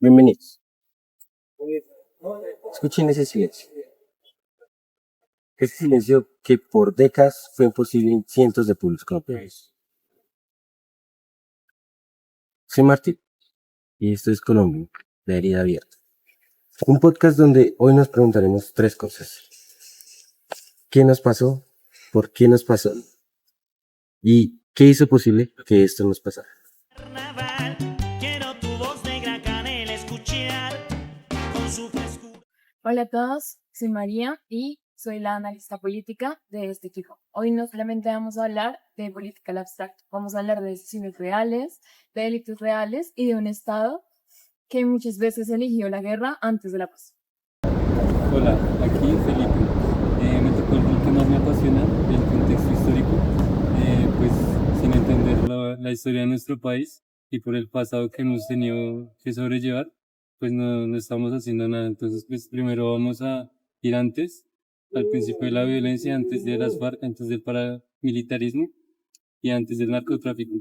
Bienvenidos. Escuchen ese silencio. Ese silencio que por décadas fue imposible en cientos de pueblos colombianos. Soy Martín y esto es Colombia, la herida abierta. Un podcast donde hoy nos preguntaremos tres cosas. ¿Qué nos pasó? ¿Por qué nos pasó? ¿Y qué hizo posible que esto nos pasara? Carnaval, quiero tu voz negra canela escuchar con su frescura. Hola a todos, soy María y soy la analista política de este equipo. Hoy no solamente vamos a hablar de política al abstracto, vamos a hablar de decisiones reales, de delitos reales y de un Estado que muchas veces eligió la guerra antes de la paz. Hola, aquí Felipe. Me tocó el rol que más me apasiona, el contexto histórico, pues sin entender la historia de nuestro país y por el pasado que hemos tenido que sobrellevar, pues no estamos haciendo nada. Entonces, pues primero vamos a ir antes, al principio de la violencia, antes de las FARC, antes del paramilitarismo y antes del narcotráfico.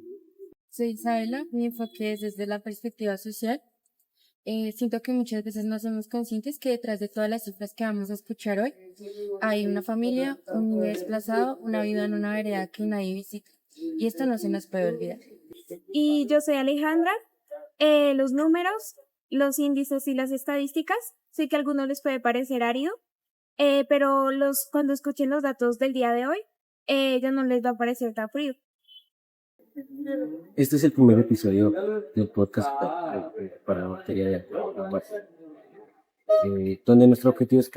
Soy Isabela, mi enfoque es desde la perspectiva social. Siento que muchas veces no somos conscientes que detrás de todas las cifras que vamos a escuchar hoy hay una familia, un niño desplazado, una vida en una vereda que nadie visita. Y esto no se nos puede olvidar. Y yo soy Alejandra. Los números, los índices y las estadísticas, sé que a algunos les puede parecer árido, pero cuando escuchen los datos del día de hoy, ya no les va a parecer tan frío. Este es el primer episodio del podcast para la materia de donde nuestro objetivo es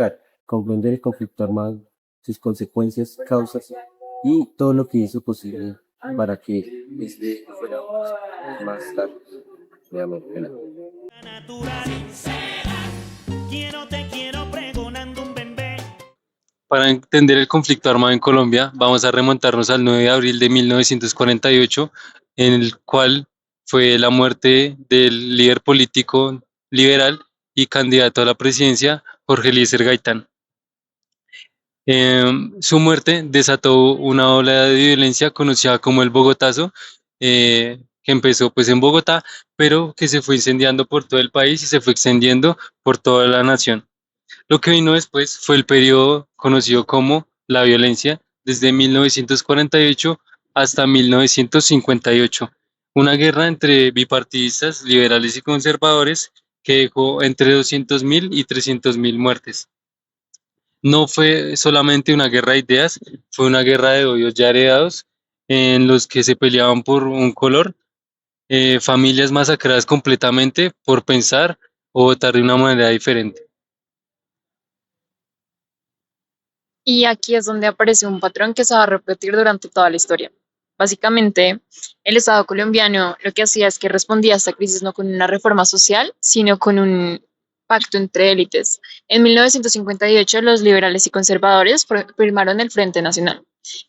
comprender el conflicto armado, sus consecuencias, causas y todo lo que hizo posible para que este fuera más tarde. Natural, te quiero pregonando un bebé. Para entender el conflicto armado en Colombia, vamos a remontarnos al 9 de abril de 1948, en el cual fue la muerte del líder político liberal y candidato a la presidencia, Jorge Eliezer Gaitán. Su muerte desató una ola de violencia conocida como el Bogotazo, que empezó pues en Bogotá, pero que se fue incendiando por todo el país y se fue extendiendo por toda la nación. Lo que vino después fue el periodo conocido como la violencia, desde 1948 hasta 1958, una guerra entre bipartidistas, liberales y conservadores que dejó entre 200.000 y 300.000 muertes. No fue solamente una guerra de ideas, fue una guerra de odios ya heredados en los que se peleaban por un color, familias masacradas completamente por pensar o votar de una manera diferente. Y aquí es donde aparece un patrón que se va a repetir durante toda la historia. Básicamente, el Estado colombiano lo que hacía es que respondía a esta crisis no con una reforma social, sino con un pacto entre élites. En 1958, los liberales y conservadores firmaron el Frente Nacional.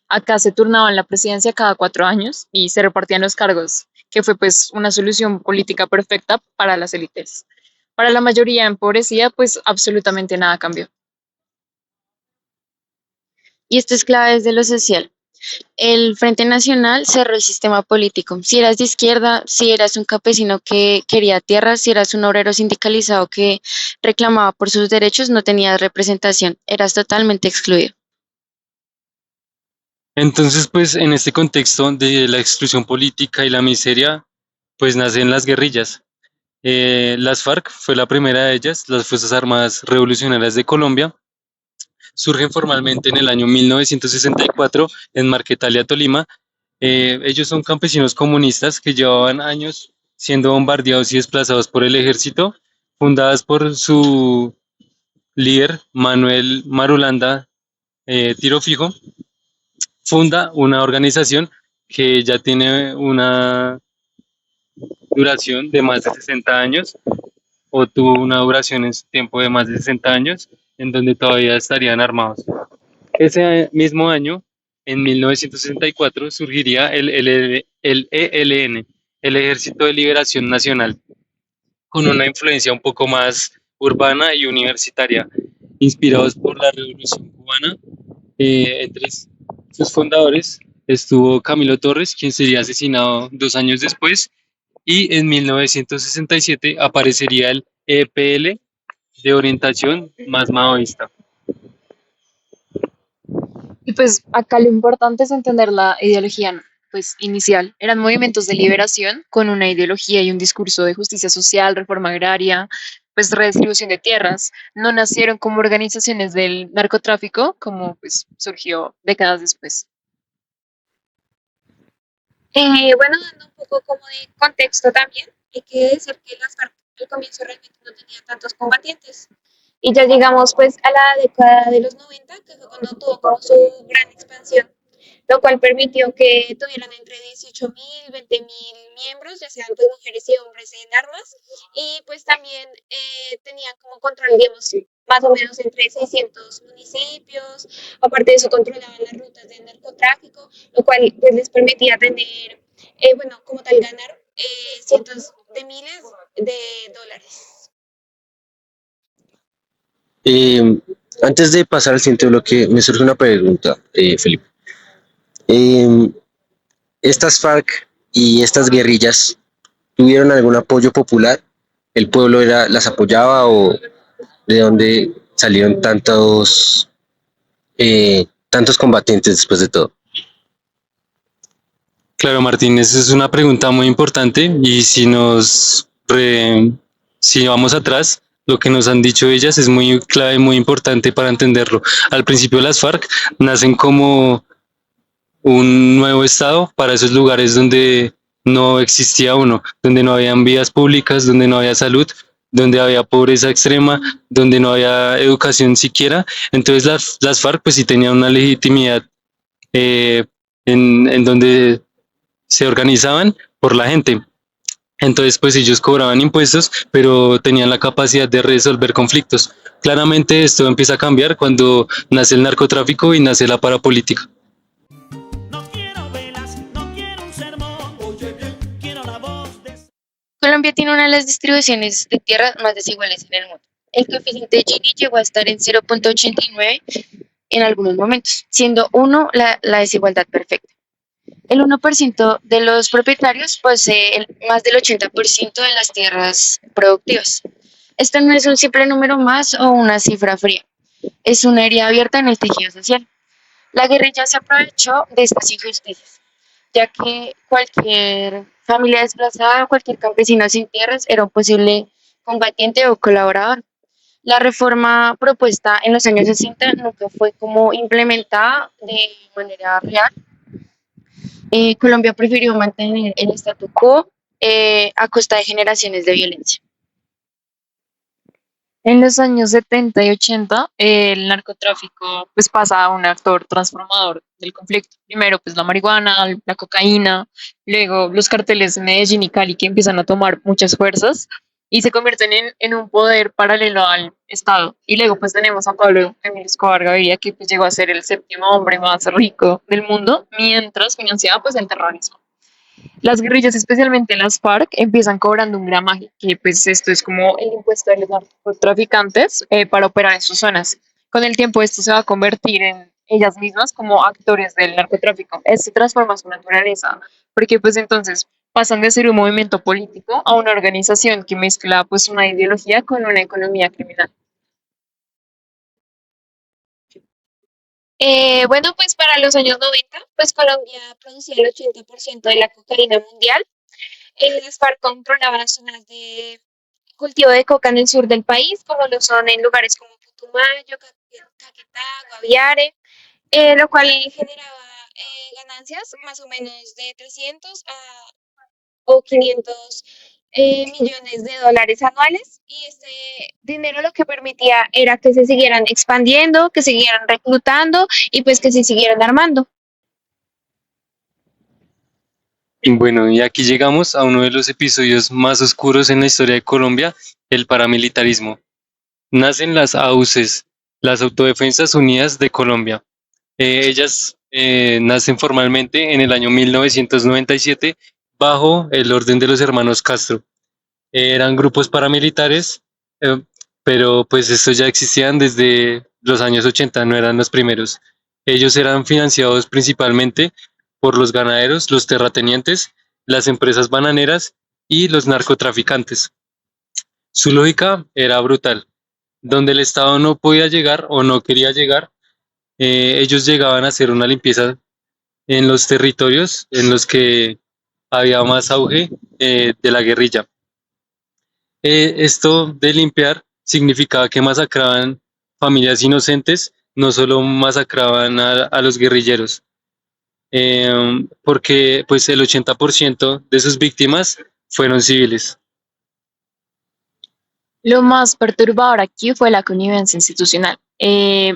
Acá se turnaban la presidencia cada 4 años y se repartían los cargos, que fue pues una solución política perfecta para las élites. Para la mayoría empobrecida, pues absolutamente nada cambió. Y esto es clave desde lo social. El Frente Nacional cerró el sistema político. Si eras de izquierda, si eras un campesino que quería tierras, si eras un obrero sindicalizado que reclamaba por sus derechos, no tenías representación, eras totalmente excluido. Entonces, pues en este contexto de la exclusión política y la miseria, pues nacen las guerrillas. Las FARC fue la primera de ellas, las Fuerzas Armadas Revolucionarias de Colombia. Surgen formalmente en el año 1964 en Marquetalia, Tolima. Ellos son campesinos comunistas que llevaban años siendo bombardeados y desplazados por el ejército, fundadas por su líder Manuel Marulanda Tiro Fijo. Funda una organización que ya tiene una duración de más de 60 años, o tuvo una duración en su tiempo de más de 60 años, en donde todavía estarían armados. Ese mismo año, en 1964, surgiría el ELN, el Ejército de Liberación Nacional, con una influencia un poco más urbana y universitaria, inspirados por la Revolución Cubana. Entre sus fundadores estuvo Camilo Torres, quien sería asesinado 2 años después, y en 1967 aparecería el EPL de orientación más maoísta. Y pues acá lo importante es entender la ideología, pues inicial. Eran movimientos de liberación con una ideología y un discurso de justicia social, reforma agraria, pues redistribución de tierras. No nacieron como organizaciones del narcotráfico, como pues surgió décadas después. Bueno, dando un poco como de contexto también, hay que decir que las FARC al comienzo realmente no tenía tantos combatientes. Y ya llegamos pues a la década de los 90, que fue cuando tuvo como su gran expansión, lo cual permitió que tuvieran entre 18.000, 20.000 miembros, ya sean pues mujeres y hombres en armas, y pues también tenían como control, digamos, más o menos entre 600 municipios, aparte de eso controlaban las rutas de narcotráfico, lo cual pues les permitía tener, bueno, como tal ganar cientos de miles de dólares. Eh, Antes de pasar al siguiente bloque, me surge una pregunta, Felipe. Eh, ¿Estas FARC y estas guerrillas tuvieron algún apoyo popular? ¿El pueblo las apoyaba o de dónde salieron tantos combatientes después de todo? Claro, Martín, esa es una pregunta muy importante y si vamos atrás, lo que nos han dicho ellas es muy clave, muy importante para entenderlo. Al principio las FARC nacen como un nuevo estado para esos lugares donde no existía uno, donde no habían vías públicas, donde no había salud, donde había pobreza extrema, donde no había educación siquiera. Entonces las FARC pues sí tenían una legitimidad en donde se organizaban por la gente. Entonces, pues ellos cobraban impuestos, pero tenían la capacidad de resolver conflictos. Claramente esto empieza a cambiar cuando nace el narcotráfico y nace la parapolítica. No quiero velas, no quiero un sermón. Oye bien, quiero la voz de... Colombia tiene una de las distribuciones de tierras más desiguales en el mundo. El coeficiente de Gini llegó a estar en 0.89 en algunos momentos, siendo 1 la desigualdad perfecta. El 1% de los propietarios posee más del 80% de las tierras productivas. Esto no es un simple número más o una cifra fría, es una herida abierta en el tejido social. La guerrilla se aprovechó de estas injusticias, ya que cualquier familia desplazada, cualquier campesino sin tierras era un posible combatiente o colaborador. La reforma propuesta en los años 60 nunca fue como implementada de manera real. Colombia prefirió mantener el statu quo a costa de generaciones de violencia. En los años 70 y 80, el narcotráfico pues pasa a un actor transformador del conflicto. Primero pues la marihuana, la cocaína, luego los carteles de Medellín y Cali que empiezan a tomar muchas fuerzas y se convierten en un poder paralelo al Estado. Y luego pues tenemos a Pablo Emilio Escobar Gaviria que pues llegó a ser el séptimo hombre más rico del mundo mientras financiaba pues el terrorismo. Las guerrillas, especialmente las FARC, empiezan cobrando un gramaje, que pues esto es como el impuesto de los narcotraficantes para operar en sus zonas. Con el tiempo esto se va a convertir en ellas mismas como actores del narcotráfico. Esto transforma su naturaleza, porque pues entonces pasan de ser un movimiento político a una organización que mezcla pues una ideología con una economía criminal. Bueno, pues para los años 90, pues Colombia producía el 80% de la cocaína mundial. Las FARC controlaban zonas de cultivo de coca en el sur del país, como lo son en lugares como Putumayo, Caquetá, Guaviare, lo cual generaba ganancias más o menos de 300 o 500 millones de dólares anuales, y este dinero lo que permitía era que se siguieran expandiendo, que siguieran reclutando y pues que se siguieran armando. Y bueno, y aquí llegamos a uno de los episodios más oscuros en la historia de Colombia, el paramilitarismo. Nacen las AUCES, las Autodefensas Unidas de Colombia. Ellas nacen formalmente en el año 1997 bajo el orden de los hermanos Castro. Eran grupos paramilitares, eh, pero pues estos ya existían desde los años 80, no eran los primeros. Ellos eran financiados principalmente por los ganaderos, los terratenientes, las empresas bananeras y los narcotraficantes. Su lógica era brutal. Donde el Estado no podía llegar o no quería llegar, ellos llegaban a hacer una limpieza en los territorios en los que había más auge de la guerrilla. Esto de limpiar significaba que masacraban familias inocentes, no solo masacraban a los guerrilleros, porque pues el 80% de sus víctimas fueron civiles. Lo más perturbador aquí fue la connivencia institucional.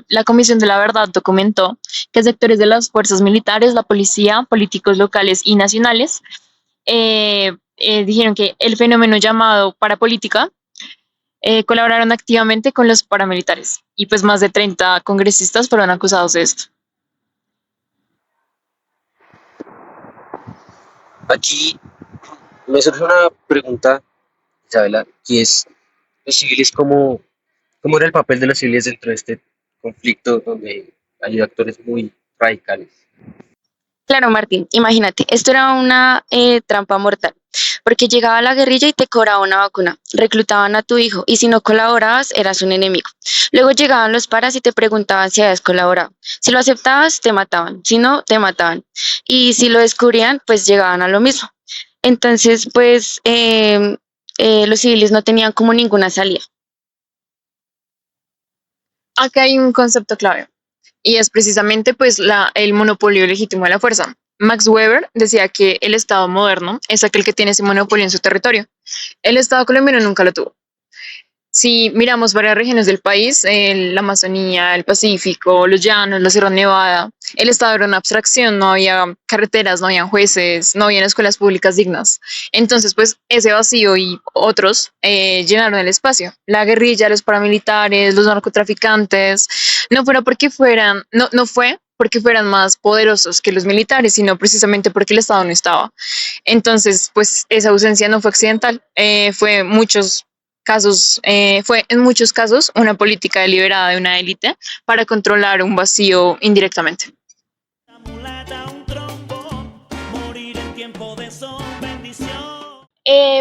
La Comisión de la Verdad documentó que sectores de las fuerzas militares, la policía, políticos locales y nacionales dijeron que el fenómeno llamado parapolítica colaboraron activamente con los paramilitares y pues más de 30 congresistas fueron acusados de esto. Aquí me surge una pregunta, Isabela, y es, ¿los civiles cómo era el papel de los civiles dentro de este conflicto donde hay actores muy radicales? Claro, Martín, imagínate, esto era una trampa mortal, porque llegaba la guerrilla y te cobraba una vacuna, reclutaban a tu hijo y si no colaborabas eras un enemigo. Luego llegaban los paras y te preguntaban si habías colaborado. Si lo aceptabas, te mataban, si no, te mataban. Y si lo descubrían, pues llegaban a lo mismo. Entonces, pues los civiles no tenían como ninguna salida. Acá hay un concepto clave y es precisamente pues el monopolio legítimo de la fuerza. Max Weber decía que el Estado moderno es aquel que tiene ese monopolio en su territorio. El Estado colombiano nunca lo tuvo. Si miramos varias regiones del país, la Amazonía, el Pacífico, los llanos, la Sierra Nevada, el Estado era una abstracción, no había carreteras, no había jueces, no había escuelas públicas dignas. Entonces, pues ese vacío y otros llenaron el espacio. La guerrilla, los paramilitares, los narcotraficantes, no fue porque fueran más poderosos que los militares, sino precisamente porque el Estado no estaba. Entonces, pues esa ausencia no fue accidental, fue en muchos casos una política deliberada de una élite para controlar un vacío indirectamente. La mulata, un trompo, morir en tiempo de sol, bendición.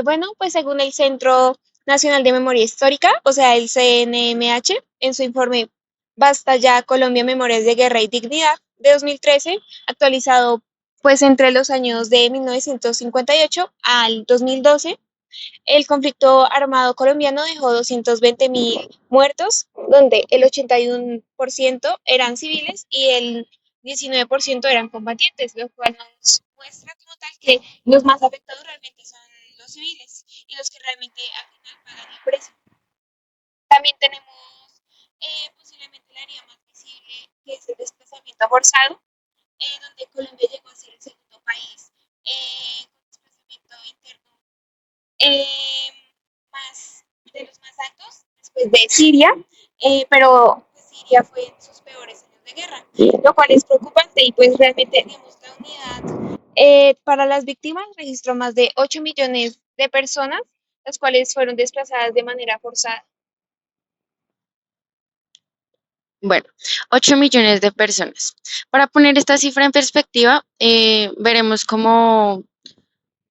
Bueno, pues según el Centro Nacional de Memoria Histórica, o sea, el CNMH, en su informe Basta ya Colombia, Memorias de Guerra y Dignidad de 2013, actualizado pues entre los años de 1958 al 2012, el conflicto armado colombiano dejó 220.000 muertos, donde el 81% eran civiles y el 19% eran combatientes, lo cual nos muestra como tal que los más afectados realmente son los civiles y los que realmente al final pagan el precio. También tenemos posiblemente la área más visible, que es el desplazamiento forzado, donde Colombia llegó a ser el segundo país con desplazamiento interno más de los más altos después de Siria, pero pues, Siria fue en sus peores años de guerra, lo cual es preocupante y pues realmente digamos la unidad para las víctimas registró más de 8 millones de personas, las cuales fueron desplazadas de manera forzada. Bueno, 8 millones de personas. Para poner esta cifra en perspectiva, veremos cómo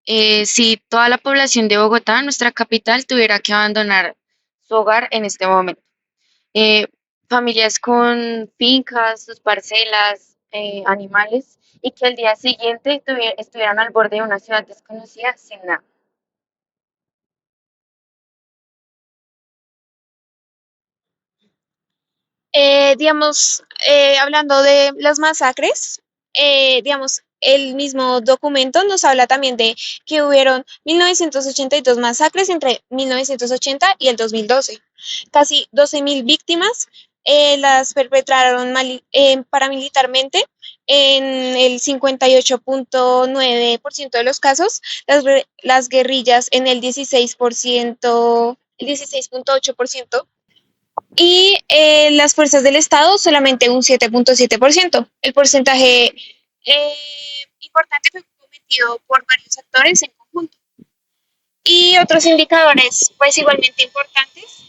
si toda la población de Bogotá, nuestra capital, tuviera que abandonar su hogar en este momento. Eh, Familias con fincas, sus parcelas, animales, y que al día siguiente estuvieran al borde de una ciudad desconocida sin nada. Hablando de las masacres, digamos, el mismo documento nos habla también de que hubieron 1982 masacres entre 1980 y el 2012. Casi 12.000 víctimas las perpetraron paramilitarmente en el 58.9% de los casos, las guerrillas en el 16%, el 16.8%, y las fuerzas del Estado solamente un 7.7%. El porcentaje importante fue cometido por varios actores en conjunto. Y otros indicadores, pues igualmente importantes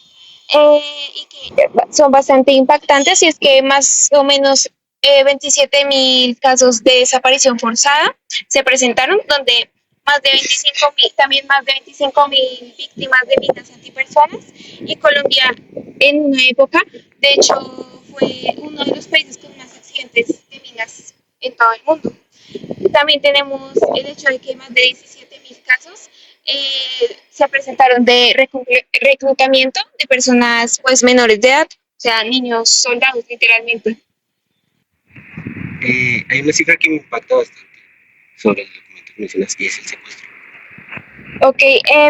y que son bastante impactantes, y es que más o menos 27.000 casos de desaparición forzada se presentaron, donde más de 25.000, también más de 25.000 víctimas de minas antipersonas. Y Colombia en una época, de hecho, fue uno de los países con más accidentes de minas en todo el mundo. También tenemos el hecho de que más de 17.000 casos se presentaron de reclutamiento de personas pues menores de edad, o sea, niños soldados literalmente. Hay una cifra que me impacta bastante sobre el documento que mencionas y es el secuestro. Ok,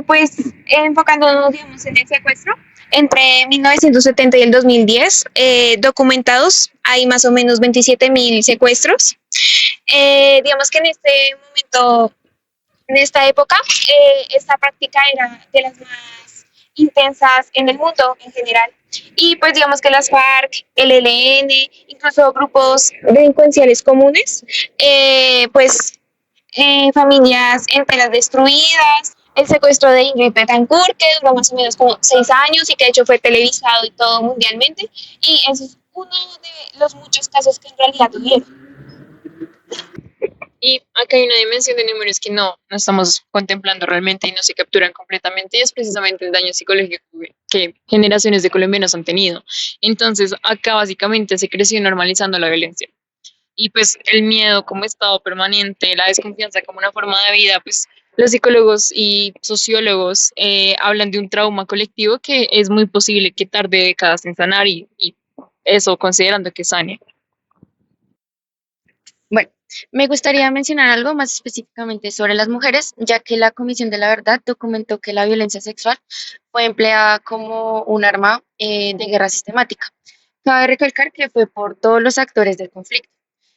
pues enfocándonos, digamos, en el secuestro, entre 1970 y el 2010, documentados, hay más o menos 27.000 secuestros. Digamos que en este momento, en esta época, esta práctica era de las más intensas en el mundo en general. Y pues digamos que las FARC, el ELN, incluso grupos delincuenciales comunes, pues familias enteras destruidas, el secuestro de Ingrid Betancourt, que duró más o menos como 6 años y que de hecho fue televisado y todo mundialmente, y ese es uno de los muchos casos que en realidad tuvieron. Y acá hay una dimensión de números que no estamos contemplando realmente y no se capturan completamente, y es precisamente el daño psicológico que generaciones de colombianos han tenido. Entonces, acá básicamente se creció normalizando la violencia. Y pues el miedo como estado permanente, la desconfianza como una forma de vida, pues los psicólogos y sociólogos hablan de un trauma colectivo que es muy posible que tarde décadas en sanar y eso considerando que sane. Bueno, me gustaría mencionar algo más específicamente sobre las mujeres, ya que la Comisión de la Verdad documentó que la violencia sexual fue empleada como un arma de guerra sistemática. Cabe recalcar que fue por todos los actores del conflicto.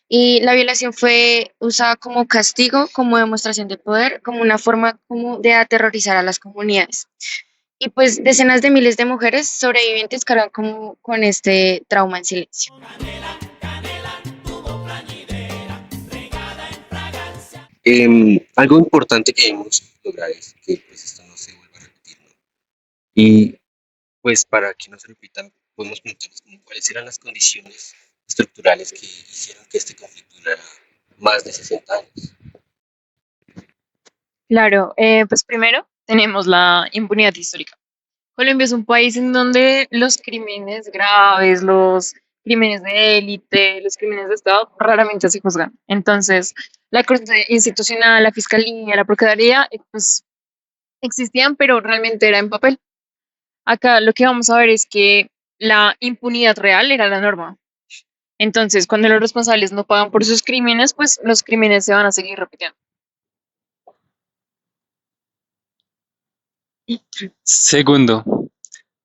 Y la violación fue usada como castigo, como demostración de poder, como una forma como de aterrorizar a las comunidades. Y pues decenas de miles de mujeres sobrevivientes cargan como con este trauma en silencio. Algo importante que debemos lograr es que pues, esto no se vuelva a repetir, ¿no? Y pues para que no se repitan, podemos preguntarnos como cuáles eran las condiciones estructurales que hicieron que este conflicto durara más de 60 años. Claro, pues primero tenemos la impunidad histórica. Colombia es un país en donde los crímenes graves, los crímenes de élite, los crímenes de Estado raramente se juzgan. Entonces, la Corte Institucional, la Fiscalía, la Procuraduría, pues existían, pero realmente era en papel. Acá lo que vamos a ver es que la impunidad real era la norma. Entonces, cuando los responsables no pagan por sus crímenes, pues los crímenes se van a seguir repitiendo. Segundo,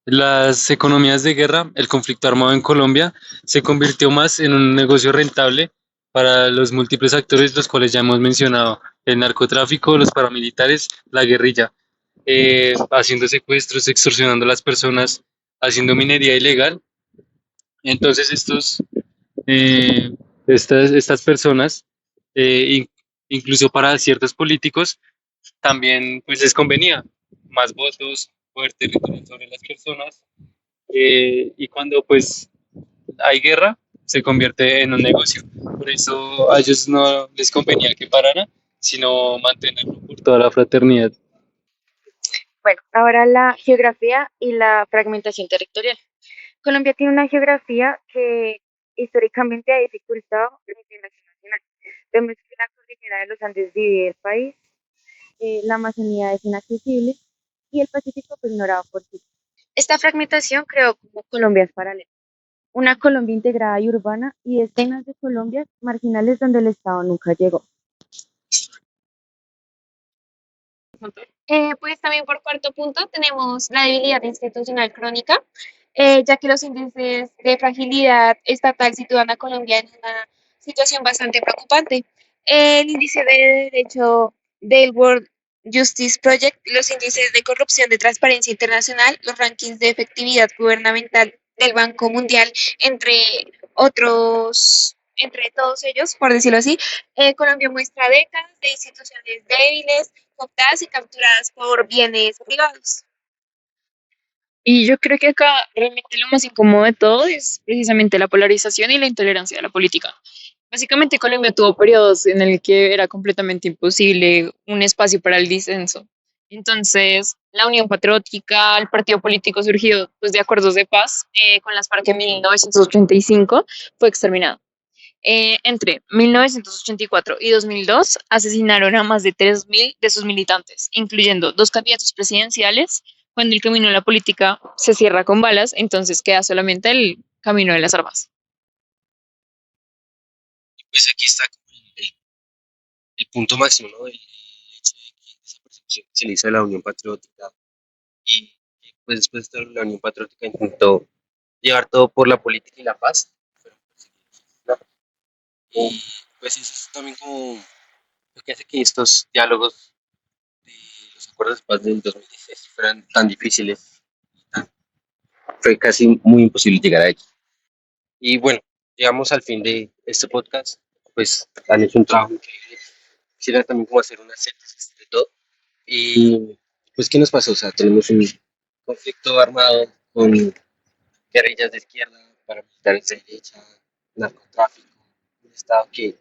las economías de guerra, el conflicto armado en Colombia se convirtió más en un negocio rentable para los múltiples actores, los cuales ya hemos mencionado, el narcotráfico, los paramilitares, la guerrilla, haciendo secuestros, extorsionando a las personas, haciendo minería ilegal. Entonces eh, estas personas, incluso para ciertos políticos, también pues les convenía más votos, poder territorial sobre las personas, y cuando pues hay guerra se convierte en un negocio. Por eso a ellos no les convenía que parara, sino mantenerlo por toda la fraternidad. Bueno, ahora la geografía y la fragmentación territorial. Colombia tiene una geografía que históricamente ha dificultado la integración nacional. Vemos que la cordillera de los Andes divide el país, la Amazonía es inaccesible y el Pacífico fue ignorado por sí. Esta fragmentación creó como Colombias paralelas, una Colombia integrada y urbana y decenas de Colombias marginales donde el Estado nunca llegó. Pues también por cuarto punto tenemos la debilidad institucional crónica, ya que los índices de fragilidad estatal sitúan a Colombia en una situación bastante preocupante. El índice de derecho del World Justice Project, los índices de corrupción de Transparencia Internacional, los rankings de efectividad gubernamental del Banco Mundial, entre otros, entre todos ellos, por decirlo así, Colombia muestra décadas de instituciones débiles, cooptadas y capturadas por bienes privados. Y yo creo que acá realmente lo más incómodo de todo es precisamente la polarización y la intolerancia de la política. Básicamente Colombia tuvo periodos en el que era completamente imposible un espacio para el disenso. Entonces, la Unión Patriótica, el partido político surgido pues, de acuerdos de paz con las FARC en 1985, fue exterminado. Entre 1984 y 2002 asesinaron a más de 3.000 de sus militantes, incluyendo dos candidatos presidenciales. Cuando el camino de la política se cierra con balas, entonces queda solamente el camino de las armas. Pues aquí está como el punto máximo, ¿no? El hecho de que esa percepción que se le hizo de la Unión Patriótica y pues después de la Unión Patriótica intentó llevar todo por la política y la paz. Fueron perseguidos, ¿no? Y pues eso es también como lo que hace que estos diálogos de los acuerdos de paz del 2016 fueran tan difíciles. Fue casi muy imposible llegar a ellos. Y bueno, llegamos al fin de este podcast. Pues han hecho un trabajo increíble. Quisiera también como hacer una síntesis de todo. Y pues, ¿qué nos pasó? O sea, tenemos un conflicto armado con guerrillas de izquierda, paramilitares de derecha, narcotráfico, un Estado que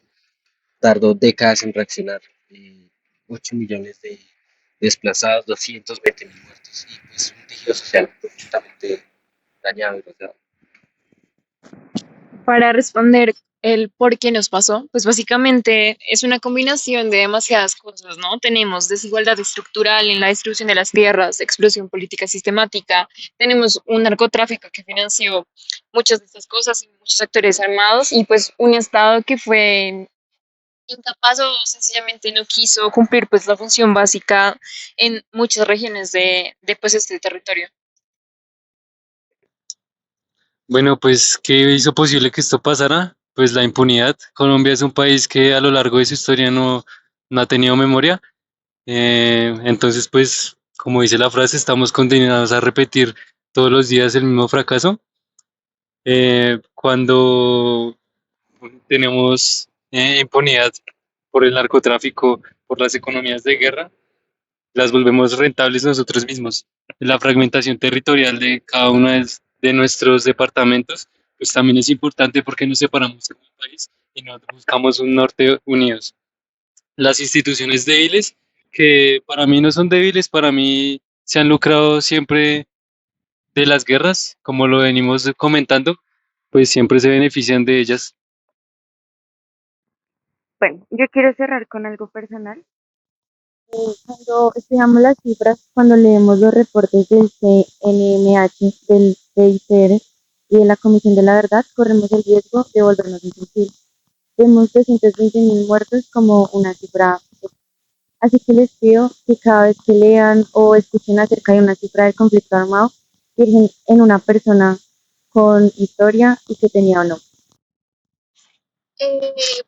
tardó décadas en reaccionar, 8 millones de desplazados, 220.000 muertos y pues un tejido social completamente dañado y rodeado. Para responder el por qué nos pasó, pues básicamente es una combinación de demasiadas cosas, ¿no? Tenemos desigualdad estructural en la distribución de las tierras, explosión política sistemática, tenemos un narcotráfico que financió muchas de estas cosas y muchos actores armados y pues un Estado que fue incapaz o sencillamente no quiso cumplir pues la función básica en muchas regiones de pues este territorio. Bueno, pues, ¿qué hizo posible que esto pasara? Pues la impunidad. Colombia es un país que a lo largo de su historia no ha tenido memoria. Entonces, pues, como dice la frase, estamos condenados a repetir todos los días el mismo fracaso. Cuando tenemos impunidad por el narcotráfico, por las economías de guerra, las volvemos rentables nosotros mismos. La fragmentación territorial de cada uno de nuestros departamentos, pues también es importante porque nos separamos como país y no buscamos un norte unidos. Las instituciones débiles, que para mí no son débiles, para mí se han lucrado siempre de las guerras, como lo venimos comentando, pues siempre se benefician de ellas. Bueno, yo quiero cerrar con algo personal. Cuando estudiamos las cifras, cuando leemos los reportes del CNMH, del CICR y de la Comisión de la Verdad, corremos el riesgo de volvernos insensibles. Vemos 220.000 muertos como una cifra. Así que les pido que cada vez que lean o escuchen acerca de una cifra del conflicto armado, piensen en una persona con historia y que tenía honor.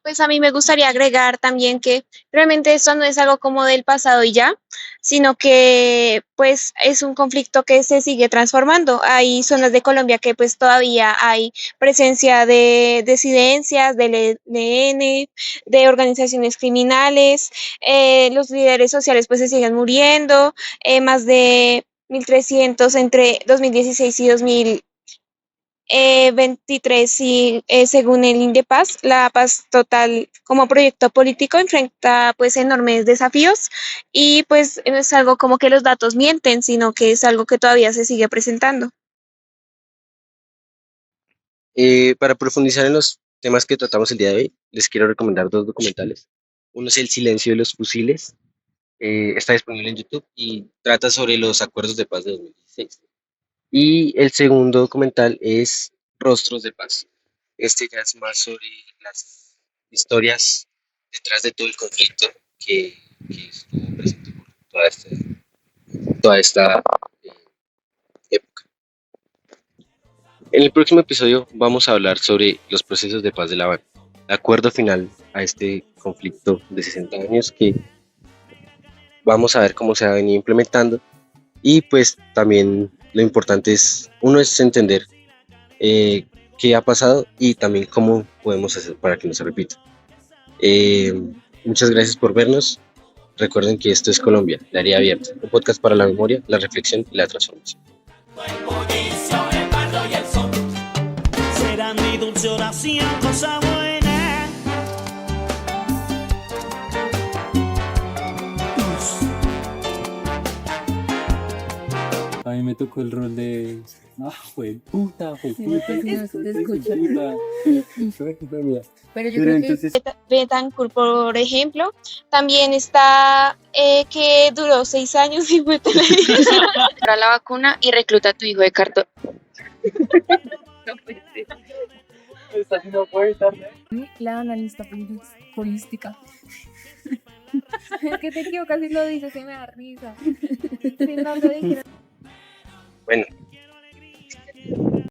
Pues a mí me gustaría agregar también que realmente esto no es algo como del pasado y ya, sino que pues es un conflicto que se sigue transformando. Hay zonas de Colombia que pues todavía hay presencia de disidencias, del ELN, de organizaciones criminales, los líderes sociales pues se siguen muriendo, más de 1.300 entre 2016 y 23 y según el INDEPAZ, la paz total como proyecto político enfrenta pues enormes desafíos y pues no es algo como que los datos mienten, sino que es algo que todavía se sigue presentando. Para profundizar en los temas que tratamos el día de hoy, les quiero recomendar dos documentales. Uno es El silencio de los fusiles, está disponible en YouTube y trata sobre los acuerdos de paz de 2016. Y el segundo documental es Rostros de Paz. Este ya es más sobre las historias detrás de todo el conflicto que estuvo presente por toda esta época. En el próximo episodio vamos a hablar sobre los procesos de paz de La Habana, el acuerdo final a este conflicto de 60 años que vamos a ver cómo se ha venido implementando y pues también lo importante es, uno es entender qué ha pasado y también cómo podemos hacer para que no se repita. Muchas gracias por vernos. Recuerden que esto es Colombia, la área abierta, un podcast para la memoria, la reflexión y la transformación. El bullicio, el bardo y el son serán mi dulce oración, cosa buena. me tocó el rol de... Ah, fue puta, Sí, porque si no se te escucha. Pero yo creo que Betancourt, por ejemplo. También está que duró 6 años y fue televisión. Compra la vacuna y recluta a tu hijo de cartón. La analista política. Es que te equivocas y lo dices y me da risa. Si no lo dijera. Bueno,